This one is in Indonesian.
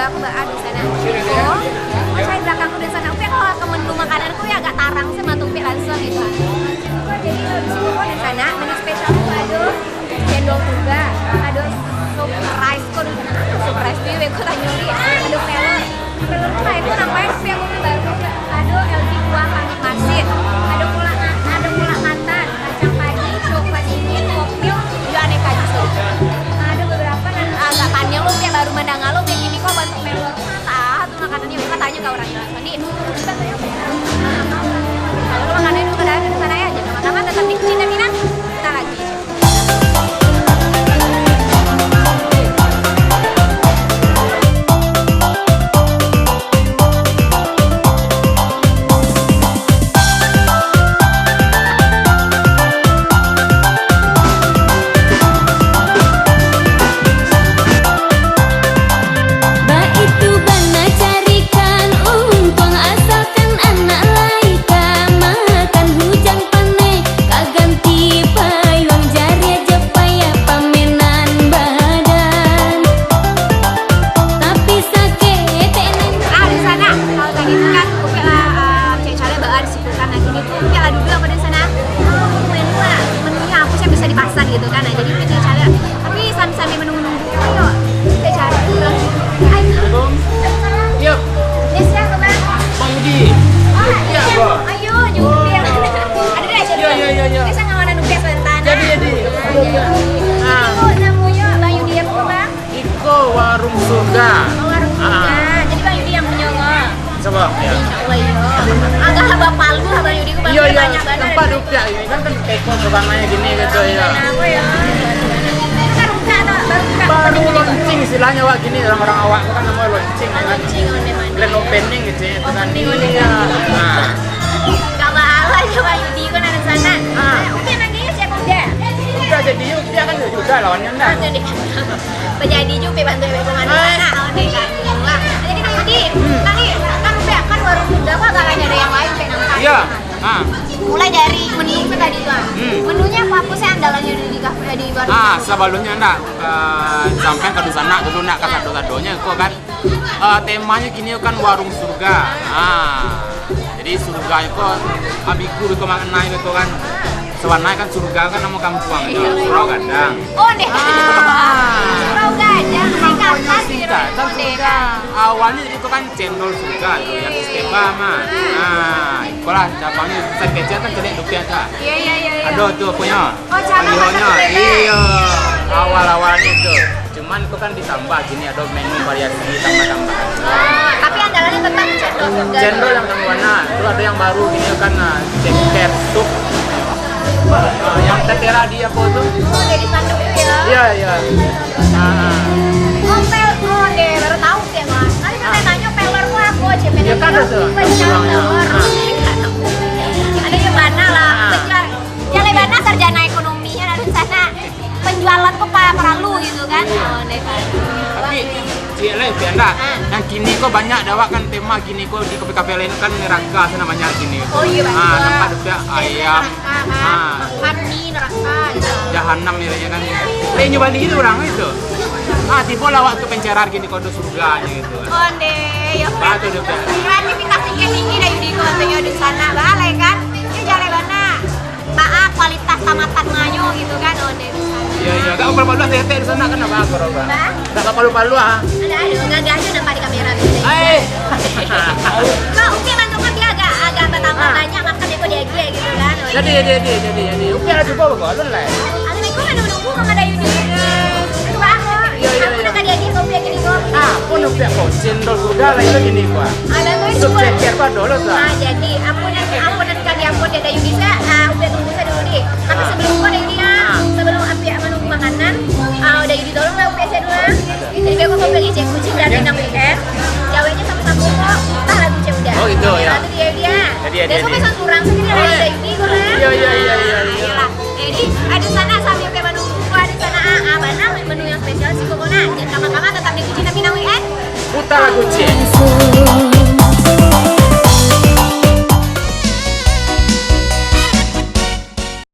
surga aku di sana. Oh, saya belakangku di sana. Upi kalau ke menu makananku ya agak tarang sih matu upi langsung gitu. Jadi di sana menu spesial tuh ada cendol surga, ada sup rice kok di sana. Sup rice tuh aku tanya nih, ada pelor. Pelor tuh kayak itu namanya upi aku baru. Ada LG kuah pamit masin, ada pula mantan, kacang padi, coklat dingin, kopil, juga aneka jus. Ada beberapa agak panjang lo kayak baru mendengar lo kayak gini kok bantu pelor tuh makanannya mereka tanya ke orang jelas mandi kalau makanannya itu ada di sana ya jangan lama-lama tetap di Cina Minang kita lagi gitu kan, nah jadi kita cari tapi sambil menunggu ayo kita cari yuk yes ya kemana? Bang Yudi iya ayo jupir ada deh jadi bisa ngawanan jupir sebentar jadi Iko namanya Bang Yudi apa Bang? Iko warung surga Warung surga jadi Bang Yudi yang punya nggak? coba ya Insyaallah iya agak habang palu Bang Yudi ku Bang iya banyak banget tempat rupiah ini kan teko kebangannya gini gitu ya aku ya baru launching istilahnya wak gini orang-orang awak kan namanya launching kan grand opening gitu ya itu kan iya nah kalau ala coba Yudi kan ada sana oke nantinya siapa udah jadi yuk dia kan juga lawannya enggak penjadi juga bantu ibu mana oke kan jadi kita Yudi tadi kan warung surga kok gak ada yang lain kayak nangka iya mulai dari menu tadi tuh menunya apa sih andalannya di kafe di warung sebelumnya enggak sampai ke sana dulu enggak ke sado-sadonya kok kan temanya gini kan warung surga jadi surga itu abiku itu maknanya gitu kan sewarnanya kan surga kan nama kampung itu Surau Gadang deh Surau Gadang singkatan surga awalnya itu kan cendol surga tuh yang istimewa mah itulah cabangnya bisa kecil kan jadi rupiah tak iya ada tuh punya cabangnya iya awal-awalnya tuh cuman itu kan ditambah gini ada menu variasi tambah-tambahan tapi andalannya tetap cendol surga cendol yang warna itu ada yang baru gini kan ceker sup yang tertera dia apa tuh jadi sanduk itu ya iya deh baru tahu sih mas tadi kan tanya pelor gua aku aja ya kan ada tuh ada yang mana lah yang lebana sarjana ekonominya dari sana penjualan tuh perlu gitu kan tapi cilik benda yang kini kok banyak dawak kan tema gini kok di kafe-kafe lain kan neraka namanya gini iya banget tempat ada ayam mani neraka gitu jahanam ya kan nyoba di itu orang itu tiba lah waktu pencerahan gini kode surganya gitu kan ya batu deh kreativitasnya tinggi dari di kontennya di sana balai kan ini jalan mana kualitas tamatan ngayo gitu kan iya gak palu-palu tete di sana kan apa roba gak palu-palu ada nggak aja nampak di kamera gitu kok oke mantuknya dia agak bertambah banyak makanya kok dia gitu kan jadi oke lah coba bagus lah Assalamualaikum menunggu kok ada Yudi coba aku udah kan dia kopi gini kok pun udah kok cendol surga lah itu gini gua ada tuh sup ceker pak dulu tuh jadi aku nanti kan dia pun ada Yudi udah tunggu saya dulu deh tapi sebelum kok ada Yudi sebelum api menunggu makanan udah Yudi tolong lah udah saya dulu jadi biar aku pergi cek kucing dan bintang weekend jawabnya sama-sama kok entah lagu cek udah gitu ya lagu dia dan sampai surang sendiri ada Yudi kok iya jadi ada sana sambil kayak menunggu ada sana mana menu yang spesial sih kok jangan lama-lama tetap di kucing dan bintang weekend putar lagu cek